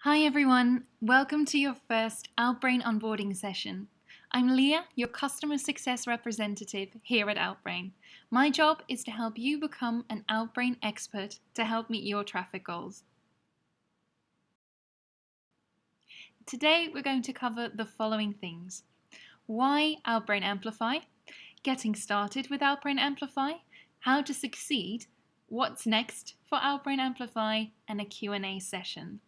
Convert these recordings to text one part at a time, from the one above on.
Hi everyone, welcome to your first Outbrain onboarding session. I'm Leah, your customer success representative here at Outbrain. My job is to help you become an Outbrain expert to help meet your traffic goals. Today we're going to cover the following things: why Outbrain Amplify, getting started with Outbrain Amplify, how to succeed, what's next for Outbrain Amplify, and a Q&A session.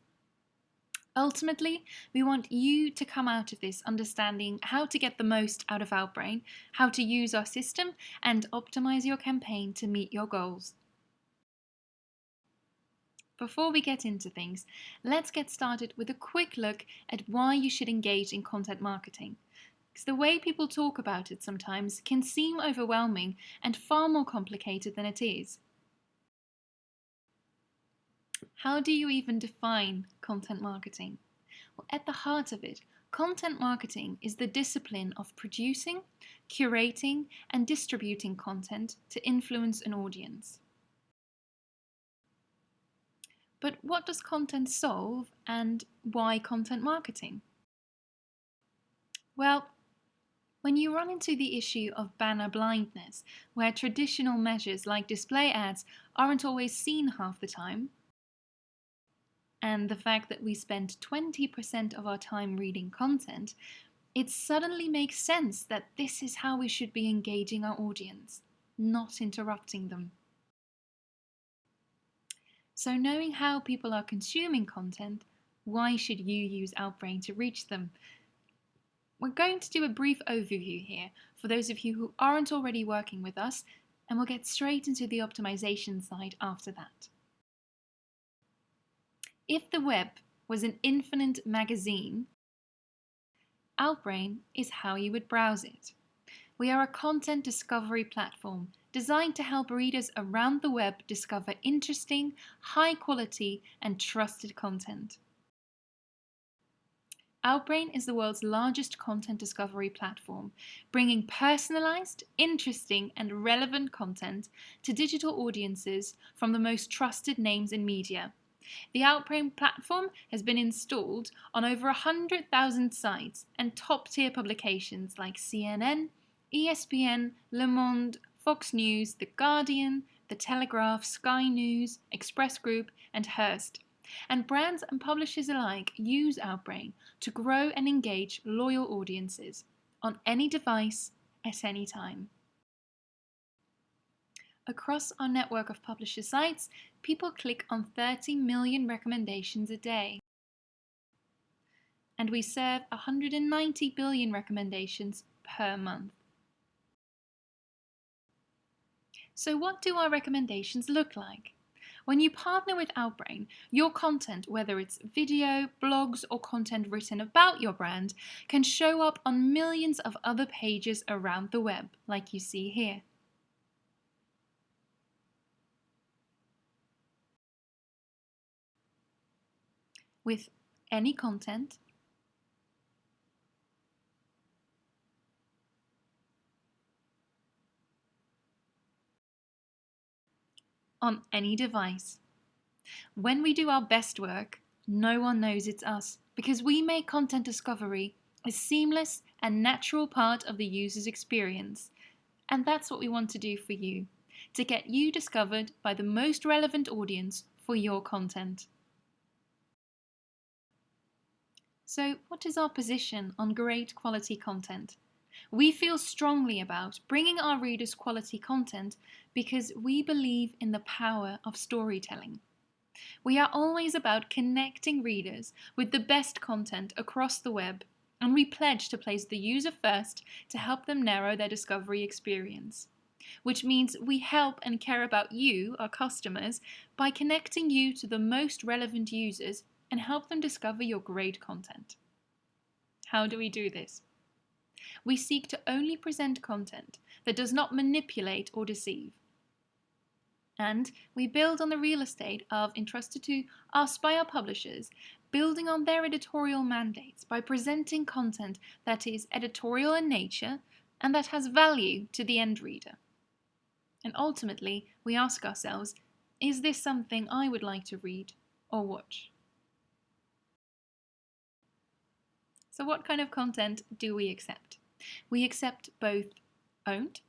Ultimately, we want you to come out of this understanding how to get the most out of Outbrain, how to use our system, and optimize your campaign to meet your goals. Before we get into things, let's get started with a quick look at why you should engage in content marketing. Because the way people talk about it sometimes can seem overwhelming and far more complicated than it is. How do you even define content marketing? Well, at the heart of it, content marketing is the discipline of producing, curating, and distributing content to influence an audience. But what does content solve, and why content marketing? Well, when you run into the issue of banner blindness, where traditional measures like display ads aren't always seen half the time, and the fact that we spend 20% of our time reading content, it suddenly makes sense that this is how we should be engaging our audience, not interrupting them. So knowing how people are consuming content, why should you use Outbrain to reach them? We're going to do a brief overview here for those of you who aren't already working with us, and we'll get straight into the optimization side after that. If the web was an infinite magazine, Outbrain is how you would browse it. We are a content discovery platform designed to help readers around the web discover interesting, high quality, and trusted content. Outbrain is the world's largest content discovery platform, bringing personalized, interesting, and relevant content to digital audiences from the most trusted names in media. The Outbrain platform has been installed on over 100,000 sites and top-tier publications like CNN, ESPN, Le Monde, Fox News, The Guardian, The Telegraph, Sky News, Express Group, and Hearst. And brands and publishers alike use Outbrain to grow and engage loyal audiences on any device at any time. Across our network of publisher sites, people click on 30 million recommendations a day. And we serve 190 billion recommendations per month. So what do our recommendations look like? When you partner with Outbrain, your content, whether it's video, blogs, or content written about your brand, can show up on millions of other pages around the web, like you see here. With any content, on any device. When we do our best work, no one knows it's us, because we make content discovery a seamless and natural part of the user's experience. And that's what we want to do for you, to get you discovered by the most relevant audience for your content. So, what is our position on great quality content? We feel strongly about bringing our readers quality content because we believe in the power of storytelling. We are always about connecting readers with the best content across the web, and we pledge to place the user first to help them narrow their discovery experience. Which means we help and care about you, our customers, by connecting you to the most relevant users and help them discover your great content. How do we do this? We seek to only present content that does not manipulate or deceive. And we build on the real estate entrusted to us by our publishers, building on their editorial mandates by presenting content that is editorial in nature and that has value to the end reader. And ultimately, we ask ourselves, is this something I would like to read or watch? So what kind of content do we accept? We accept both owned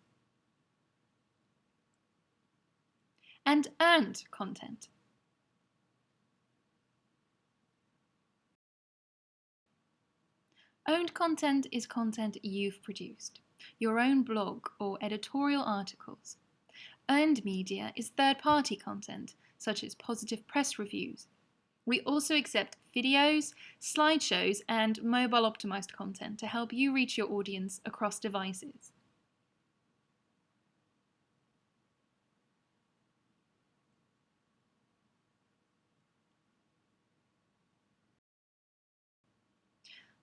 and earned content. Owned content is content you've produced, your own blog or editorial articles. Earned media is third-party content, such as positive press reviews. We also accept videos, slideshows, and mobile-optimized content to help you reach your audience across devices.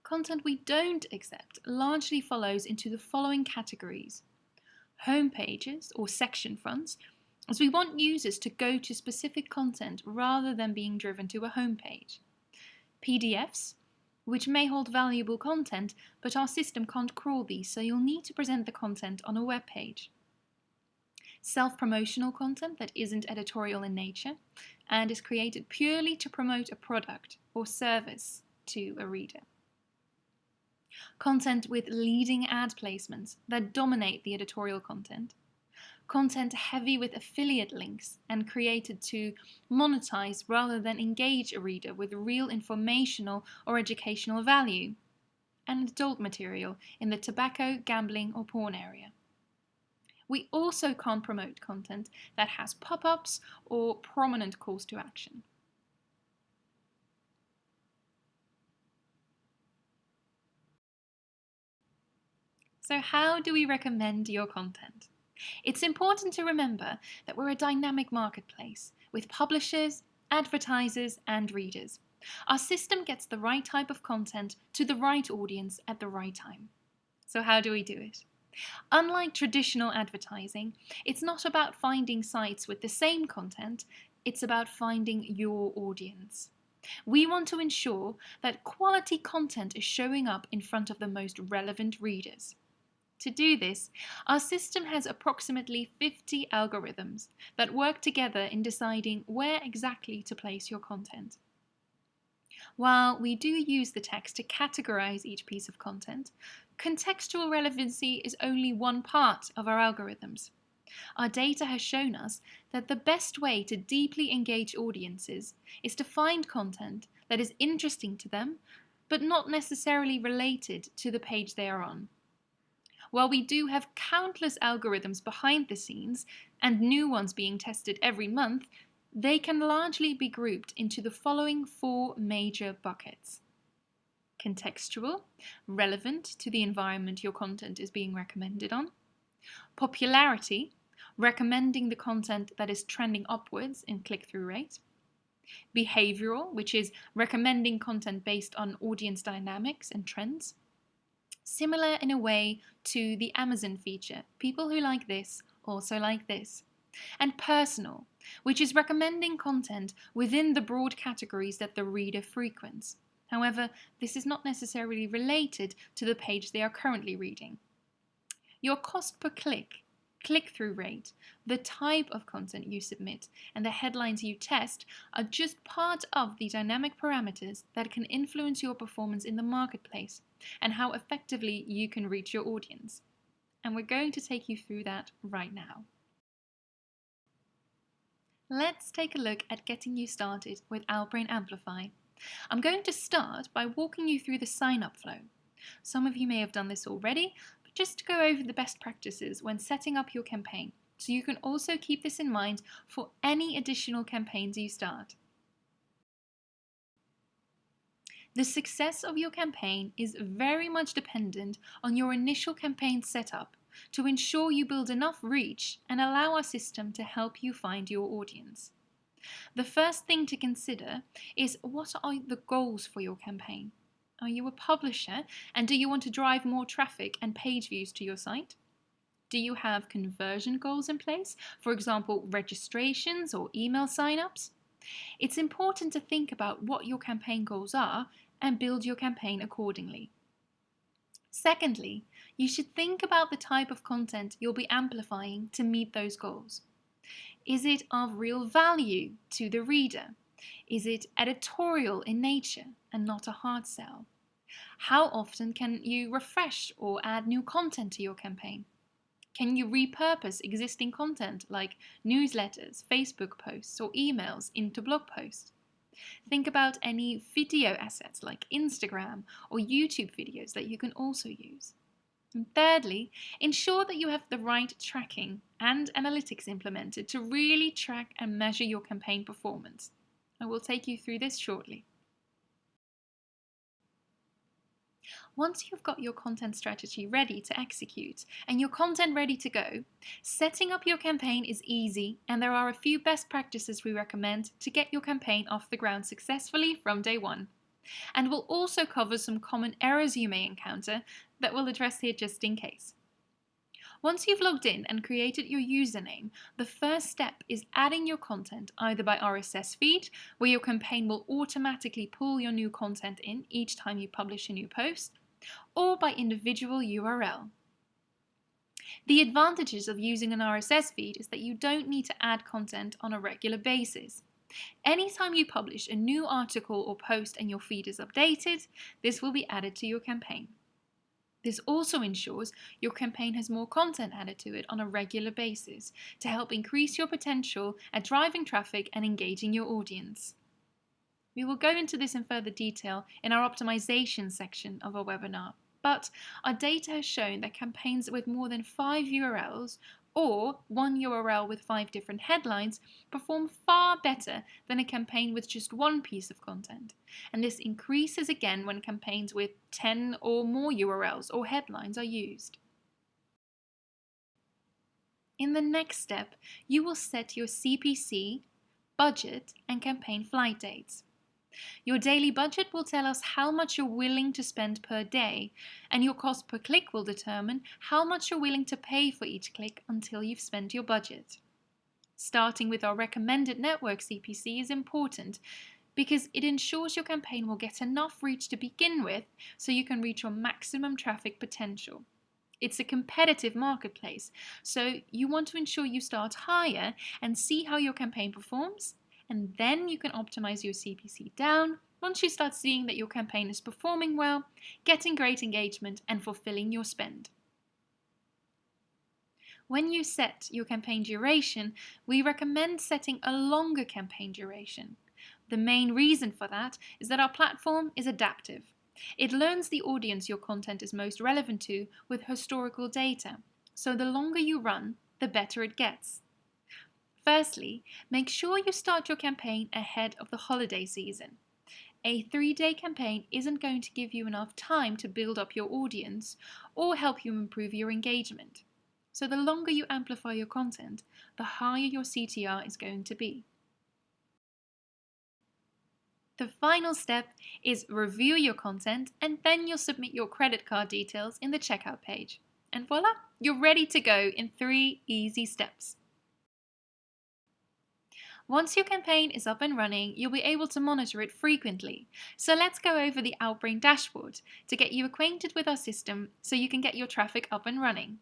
Content we don't accept largely follows into the following categories. Home pages or section fronts, as we want users to go to specific content rather than being driven to a home page. PDFs, which may hold valuable content, but our system can't crawl these, so you'll need to present the content on a web page. Self-promotional content that isn't editorial in nature and is created purely to promote a product or service to a reader. Content with leading ad placements that dominate the editorial content. Content heavy with affiliate links and created to monetize rather than engage a reader with real informational or educational value. And adult material in the tobacco, gambling, or porn area. We also can't promote content that has pop-ups or prominent calls to action. So how do we recommend your content? It's important to remember that we're a dynamic marketplace with publishers, advertisers, and readers. Our system gets the right type of content to the right audience at the right time. So how do we do it? Unlike traditional advertising, it's not about finding sites with the same content, it's about finding your audience. We want to ensure that quality content is showing up in front of the most relevant readers. To do this, our system has approximately 50 algorithms that work together in deciding where exactly to place your content. While we do use the text to categorize each piece of content, contextual relevancy is only one part of our algorithms. Our data has shown us that the best way to deeply engage audiences is to find content that is interesting to them, but not necessarily related to the page they are on. While we do have countless algorithms behind the scenes and new ones being tested every month, they can largely be grouped into the following 4 major buckets. Contextual, relevant to the environment your content is being recommended on. Popularity, recommending the content that is trending upwards in click-through rate. Behavioral, which is recommending content based on audience dynamics and trends. Similar in a way to the Amazon feature, people who like this also like this. And personal, which is recommending content within the broad categories that the reader frequents. However, this is not necessarily related to the page they are currently reading. Your cost per click, click-through rate, the type of content you submit, and the headlines you test are just part of the dynamic parameters that can influence your performance in the marketplace and how effectively you can reach your audience. And we're going to take you through that right now. Let's take a look at getting you started with Outbrain Amplify. I'm going to start by walking you through the sign-up flow. Some of you may have done this already, but just to go over the best practices when setting up your campaign, so you can also keep this in mind for any additional campaigns you start. The success of your campaign is very much dependent on your initial campaign setup to ensure you build enough reach and allow our system to help you find your audience. The first thing to consider is, what are the goals for your campaign? Are you a publisher and do you want to drive more traffic and page views to your site? Do you have conversion goals in place, for example, registrations or email signups? It's important to think about what your campaign goals are and build your campaign accordingly. Secondly, you should think about the type of content you'll be amplifying to meet those goals. Is it of real value to the reader? Is it editorial in nature and not a hard sell? How often can you refresh or add new content to your campaign? Can you repurpose existing content like newsletters, Facebook posts, or emails into blog posts? Think about any video assets like Instagram or YouTube videos that you can also use. And thirdly, ensure that you have the right tracking and analytics implemented to really track and measure your campaign performance. I will take you through this shortly. Once you've got your content strategy ready to execute and your content ready to go, setting up your campaign is easy, and there are a few best practices we recommend to get your campaign off the ground successfully from day one. And we'll also cover some common errors you may encounter that we'll address here just in case. Once you've logged in and created your username, the first step is adding your content either by RSS feed, where your campaign will automatically pull your new content in each time you publish a new post, or by individual URL. The advantages of using an RSS feed is that you don't need to add content on a regular basis. Anytime you publish a new article or post and your feed is updated, this will be added to your campaign. This also ensures your campaign has more content added to it on a regular basis to help increase your potential at driving traffic and engaging your audience. We will go into this in further detail in our optimization section of our webinar, but our data has shown that campaigns with more than 5 URLs or one URL with 5 different headlines perform far better than a campaign with just one piece of content. And this increases again when campaigns with 10 or more URLs or headlines are used. In the next step, you will set your CPC, budget, and campaign flight dates. Your daily budget will tell us how much you're willing to spend per day, and your cost per click will determine how much you're willing to pay for each click until you've spent your budget. Starting with our recommended network CPC is important because it ensures your campaign will get enough reach to begin with so you can reach your maximum traffic potential. It's a competitive marketplace, so you want to ensure you start higher and see how your campaign performs, and then you can optimize your CPC down once you start seeing that your campaign is performing well, getting great engagement, and fulfilling your spend. When you set your campaign duration, we recommend setting a longer campaign duration. The main reason for that is that our platform is adaptive. It learns the audience your content is most relevant to with historical data, so the longer you run, the better it gets. Firstly, make sure you start your campaign ahead of the holiday season. A 3-day campaign isn't going to give you enough time to build up your audience or help you improve your engagement. So the longer you amplify your content, the higher your CTR is going to be. The final step is review your content, and then you'll submit your credit card details in the checkout page. And voila, you're ready to go in 3 easy steps. Once your campaign is up and running, you'll be able to monitor it frequently. So let's go over the Outbrain dashboard to get you acquainted with our system so you can get your traffic up and running.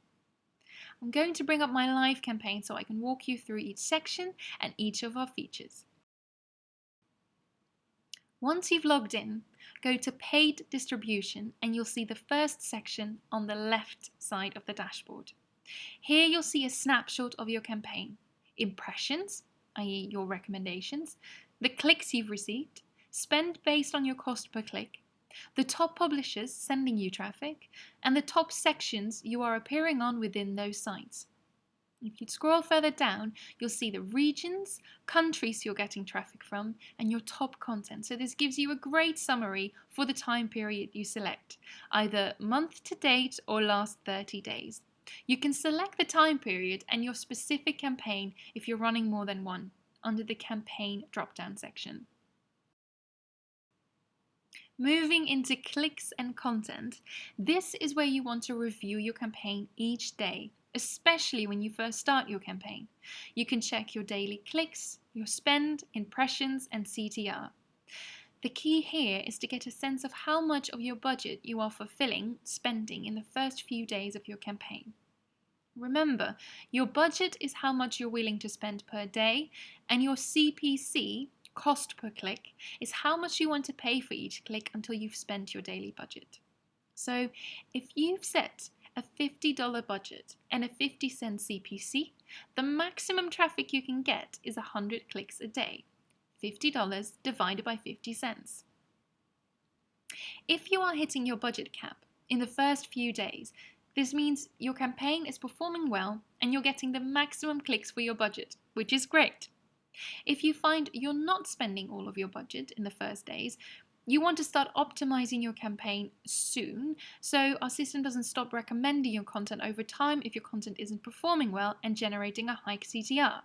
I'm going to bring up my live campaign so I can walk you through each section and each of our features. Once you've logged in, go to Paid Distribution and you'll see the first section on the left side of the dashboard. Here you'll see a snapshot of your campaign, impressions, i.e. your recommendations, the clicks you've received, spend based on your cost per click, the top publishers sending you traffic, and the top sections you are appearing on within those sites. If you scroll further down, you'll see the regions, countries you're getting traffic from, and your top content. So this gives you a great summary for the time period you select, either month to date or last 30 days. You can select the time period and your specific campaign if you're running more than one, under the campaign drop-down section. Moving into clicks and content, this is where you want to review your campaign each day, especially when you first start your campaign. You can check your daily clicks, your spend, impressions, and CTR. The key here is to get a sense of how much of your budget you are spending in the first few days of your campaign. Remember, your budget is how much you're willing to spend per day, and your CPC, cost per click, is how much you want to pay for each click until you've spent your daily budget. So if you've set a $50 budget and a 50-cent CPC, the maximum traffic you can get is 100 clicks a day. $50 divided by 50 cents. If you are hitting your budget cap in the first few days, this means your campaign is performing well and you're getting the maximum clicks for your budget, which is great. If you find you're not spending all of your budget in the first days, you want to start optimizing your campaign soon, so our system doesn't stop recommending your content over time if your content isn't performing well and generating a high CTR.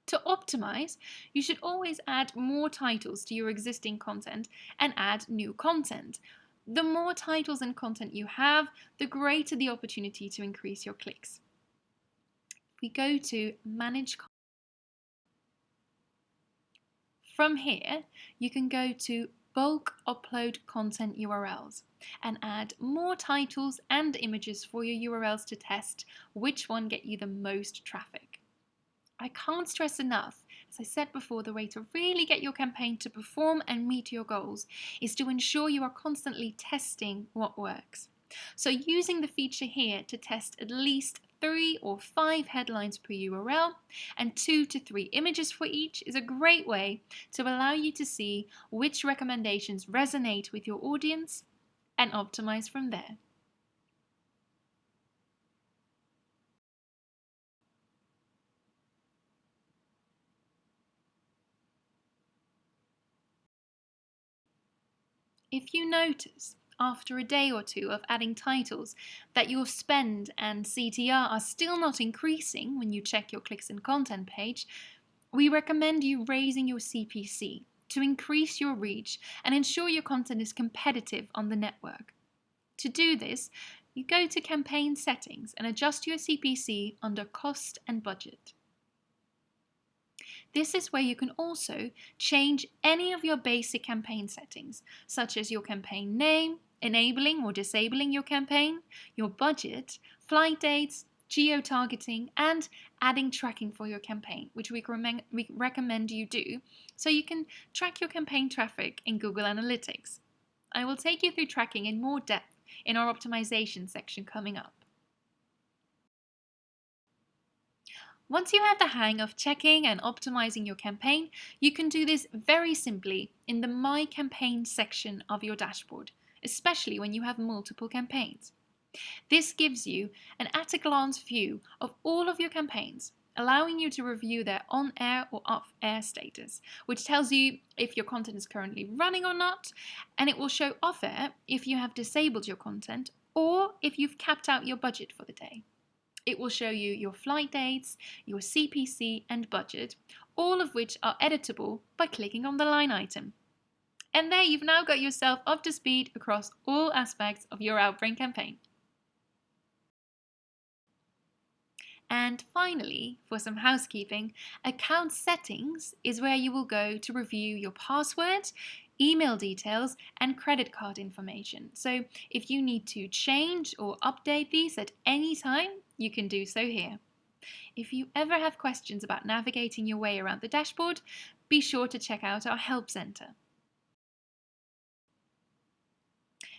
To optimize, you should always add more titles to your existing content and add new content. The more titles and content you have, the greater the opportunity to increase your clicks. We go to Manage Content. From here, you can go to Bulk Upload Content URLs and add more titles and images for your URLs to test which one get you the most traffic. I can't stress enough, as I said before, the way to really get your campaign to perform and meet your goals is to ensure you are constantly testing what works. So using the feature here to test at least 3 or 5 headlines per URL and 2 to 3 images for each is a great way to allow you to see which recommendations resonate with your audience and optimize from there. If you notice after a day or two of adding titles that your spend and CTR are still not increasing when you check your clicks and content page, we recommend you raising your CPC to increase your reach and ensure your content is competitive on the network. To do this, you go to Campaign Settings and adjust your CPC under Cost and Budget. This is where you can also change any of your basic campaign settings, such as your campaign name, enabling or disabling your campaign, your budget, flight dates, geo-targeting, and adding tracking for your campaign, which we recommend you do, so you can track your campaign traffic in Google Analytics. I will take you through tracking in more depth in our optimization section coming up. Once you have the hang of checking and optimizing your campaign, you can do this very simply in the My Campaign section of your dashboard, especially when you have multiple campaigns. This gives you an at-a-glance view of all of your campaigns, allowing you to review their on-air or off-air status, which tells you if your content is currently running or not, and it will show off-air if you have disabled your content or if you've capped out your budget for the day. It will show you your flight dates, your CPC and budget, all of which are editable by clicking on the line item. And there you've now got yourself up to speed across all aspects of your Outbrain campaign. And finally, for some housekeeping, account settings is where you will go to review your password, email details, and credit card information. So if you need to change or update these at any time, you can do so here. If you ever have questions about navigating your way around the dashboard, be sure to check out our Help Center.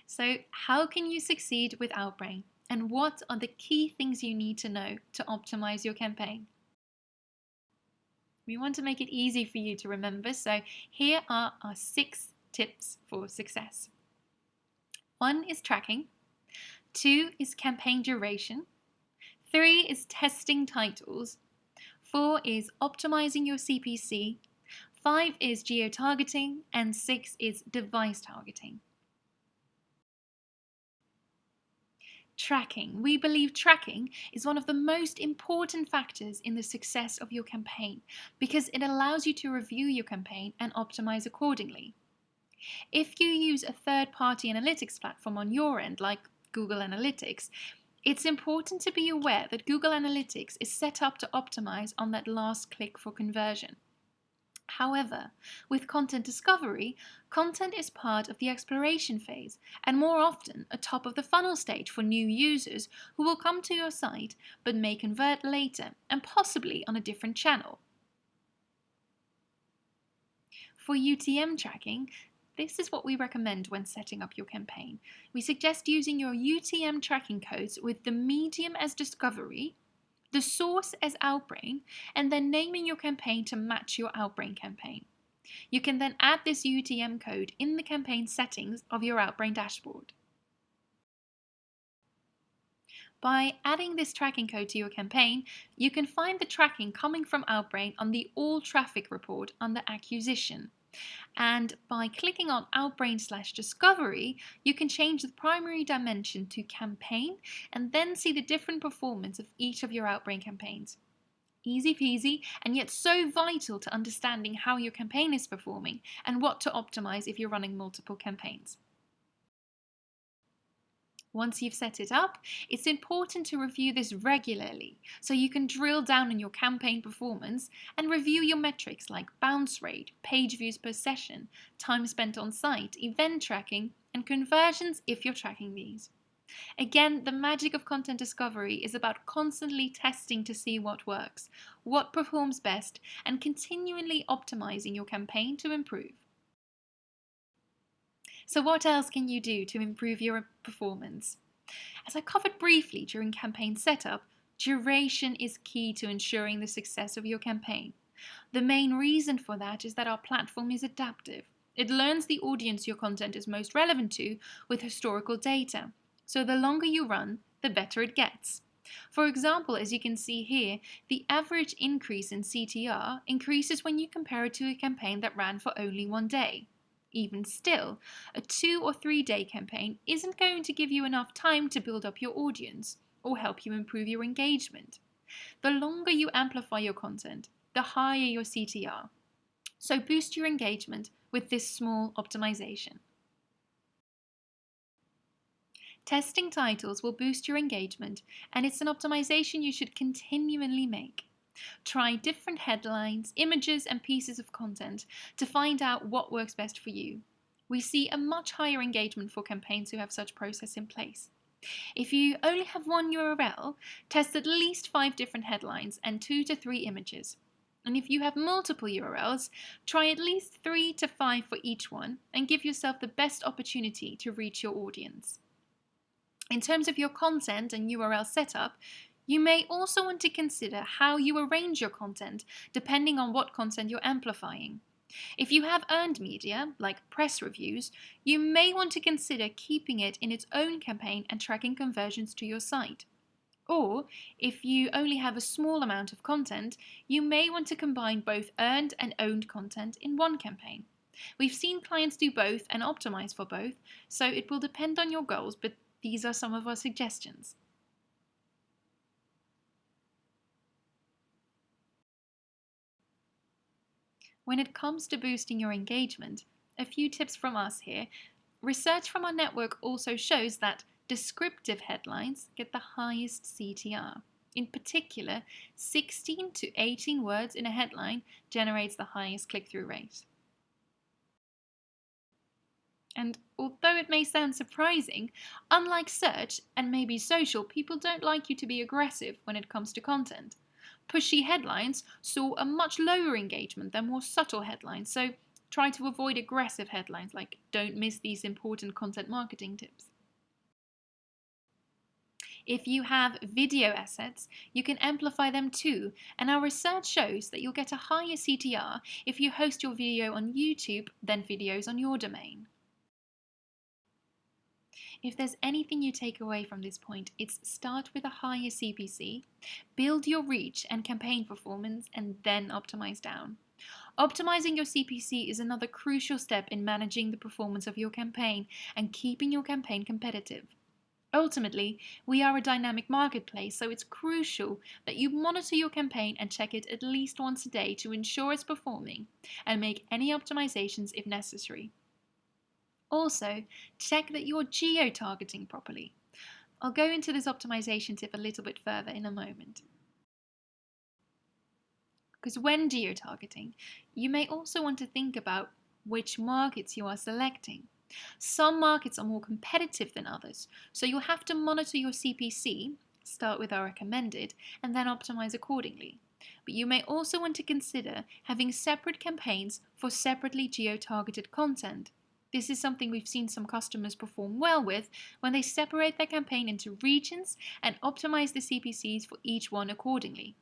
So how can you succeed with Outbrain? And what are the key things you need to know to optimize your campaign? We want to make it easy for you to remember, so here are our 6 tips for success. 1 is tracking. 2 is campaign duration. 3 is testing titles. 4 is optimizing your CPC. 5 is geo-targeting. And 6 is device targeting. Tracking. We believe tracking is one of the most important factors in the success of your campaign because it allows you to review your campaign and optimize accordingly. If you use a third-party analytics platform on your end, like Google Analytics, it's important to be aware that Google Analytics is set up to optimize on that last click for conversion. However, with content discovery, content is part of the exploration phase and more often a top of the funnel stage for new users who will come to your site but may convert later and possibly on a different channel. For UTM tracking, this is what we recommend when setting up your campaign. We suggest using your UTM tracking codes with the medium as discovery, the source as Outbrain, and then naming your campaign to match your Outbrain campaign. You can then add this UTM code in the campaign settings of your Outbrain dashboard. By adding this tracking code to your campaign, you can find the tracking coming from Outbrain on the All Traffic report under Acquisition. And by clicking on Outbrain/Discovery, you can change the primary dimension to Campaign and then see the different performance of each of your Outbrain campaigns. Easy peasy, and yet so vital to understanding how your campaign is performing and what to optimize if you're running multiple campaigns. Once you've set it up, it's important to review this regularly so you can drill down on your campaign performance and review your metrics like bounce rate, page views per session, time spent on site, event tracking, and conversions if you're tracking these. Again, the magic of content discovery is about constantly testing to see what works, what performs best, and continually optimizing your campaign to improve. So what else can you do to improve your performance? As I covered briefly during campaign setup, duration is key to ensuring the success of your campaign. The main reason for that is that our platform is adaptive. It learns the audience your content is most relevant to with historical data. So the longer you run, the better it gets. For example, as you can see here, the average increase in CTR increases when you compare it to a campaign that ran for only 1 day. Even still, a 2 or 3 day campaign isn't going to give you enough time to build up your audience or help you improve your engagement. The longer you amplify your content, the higher your CTR. So boost your engagement with this small optimization. Testing titles will boost your engagement, and it's an optimization you should continually make. Try different headlines, images, and pieces of content to find out what works best for you. We see a much higher engagement for campaigns who have such process in place. If you only have one URL, test at least 5 different headlines and 2 to 3 images. And if you have multiple URLs, try at least 3 to 5 for each one and give yourself the best opportunity to reach your audience. In terms of your content and URL setup, you may also want to consider how you arrange your content depending on what content you're amplifying. If you have earned media, like press reviews, you may want to consider keeping it in its own campaign and tracking conversions to your site. Or, if you only have a small amount of content, you may want to combine both earned and owned content in one campaign. We've seen clients do both and optimize for both, so it will depend on your goals, but these are some of our suggestions. When it comes to boosting your engagement, a few tips from us here. Research from our network also shows that descriptive headlines get the highest CTR. In particular, 16 to 18 words in a headline generates the highest click-through rate. And although it may sound surprising, unlike search and maybe social, people don't like you to be aggressive when it comes to content. Pushy headlines saw a much lower engagement than more subtle headlines, so try to avoid aggressive headlines like "don't miss these important content marketing tips." If you have video assets, you can amplify them too, and our research shows that you'll get a higher CTR if you host your video on YouTube than videos on your domain. If there's anything you take away from this point, it's start with a higher CPC, build your reach and campaign performance, and then optimize down. Optimizing your CPC is another crucial step in managing the performance of your campaign and keeping your campaign competitive. Ultimately, we are a dynamic marketplace, so it's crucial that you monitor your campaign and check it at least once a day to ensure it's performing and make any optimizations if necessary. Also, check that you're geo-targeting properly. I'll go into this optimization tip a little bit further in a moment. Because when geo-targeting, you may also want to think about which markets you are selecting. Some markets are more competitive than others, so you'll have to monitor your CPC, start with our recommended, and then optimize accordingly. But you may also want to consider having separate campaigns for separately geo-targeted content. This is something we've seen some customers perform well with when they separate their campaign into regions and optimize the CPCs for each one accordingly.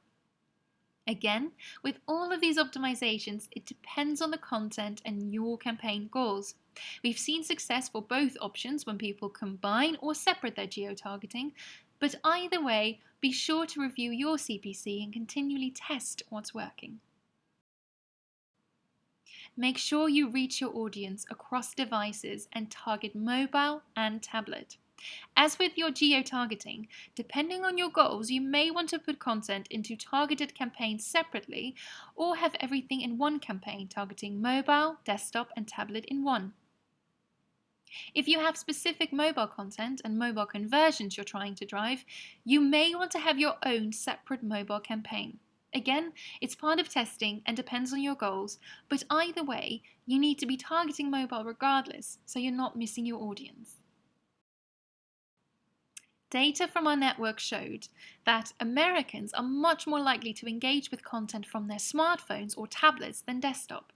Again, with all of these optimizations, it depends on the content and your campaign goals. We've seen success for both options when people combine or separate their geo-targeting, but either way, be sure to review your CPC and continually test what's working. Make sure you reach your audience across devices and target mobile and tablet. As with your geo-targeting, depending on your goals, you may want to put content into targeted campaigns separately or have everything in one campaign targeting mobile, desktop and tablet in one. If you have specific mobile content and mobile conversions you're trying to drive, you may want to have your own separate mobile campaign. Again, it's part of testing and depends on your goals, but either way, you need to be targeting mobile regardless, so you're not missing your audience. Data from our network showed that Americans are much more likely to engage with content from their smartphones or tablets than desktop.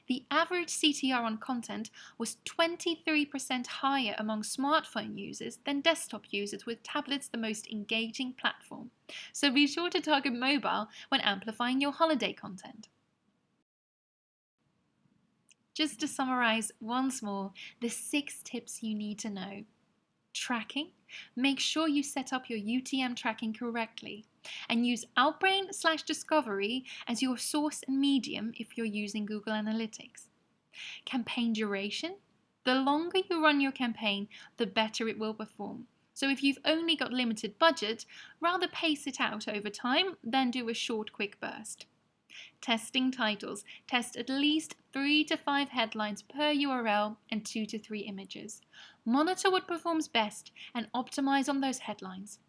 The average CTR on content was 23% higher among smartphone users than desktop users, with tablets the most engaging platform. So be sure to target mobile when amplifying your holiday content. Just to summarize once more, the 6 tips you need to know. Tracking. Make sure you set up your UTM tracking correctly and use Outbrain/Discovery as your source and medium if you're using Google Analytics. Campaign duration. The longer you run your campaign, the better it will perform. So if you've only got limited budget, rather pace it out over time than do a short, quick burst. Testing titles. Test at least 3 to 5 headlines per URL and 2 to 3 images. Monitor what performs best and optimize on those headlines.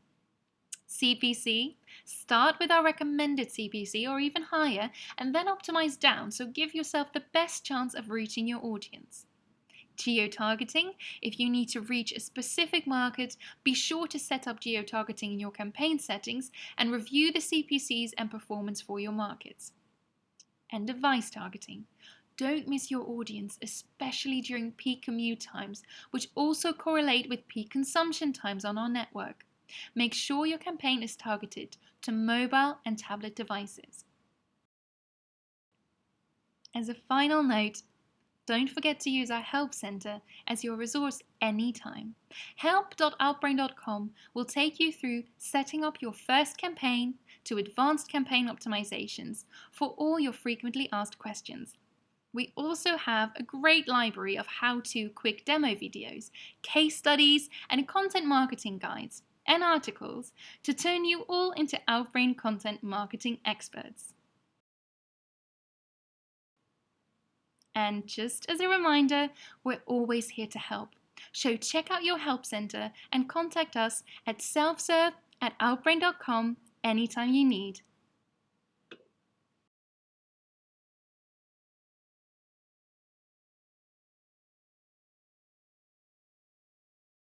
CPC. Start with our recommended CPC or even higher and then optimize down, so give yourself the best chance of reaching your audience. Geo-targeting. If you need to reach a specific market, be sure to set up geo-targeting in your campaign settings and review the CPCs and performance for your markets. And device targeting. Don't miss your audience, especially during peak commute times, which also correlate with peak consumption times on our network. Make sure your campaign is targeted to mobile and tablet devices. As a final note, don't forget to use our Help Center as your resource anytime. Help.outbrain.com will take you through setting up your first campaign to advanced campaign optimizations for all your frequently asked questions. We also have a great library of how-to quick demo videos, case studies, and content marketing guides and articles to turn you all into Outbrain content marketing experts. And just as a reminder, we're always here to help. So check out your Help Center and contact us at selfserve@outbrain.com anytime you need.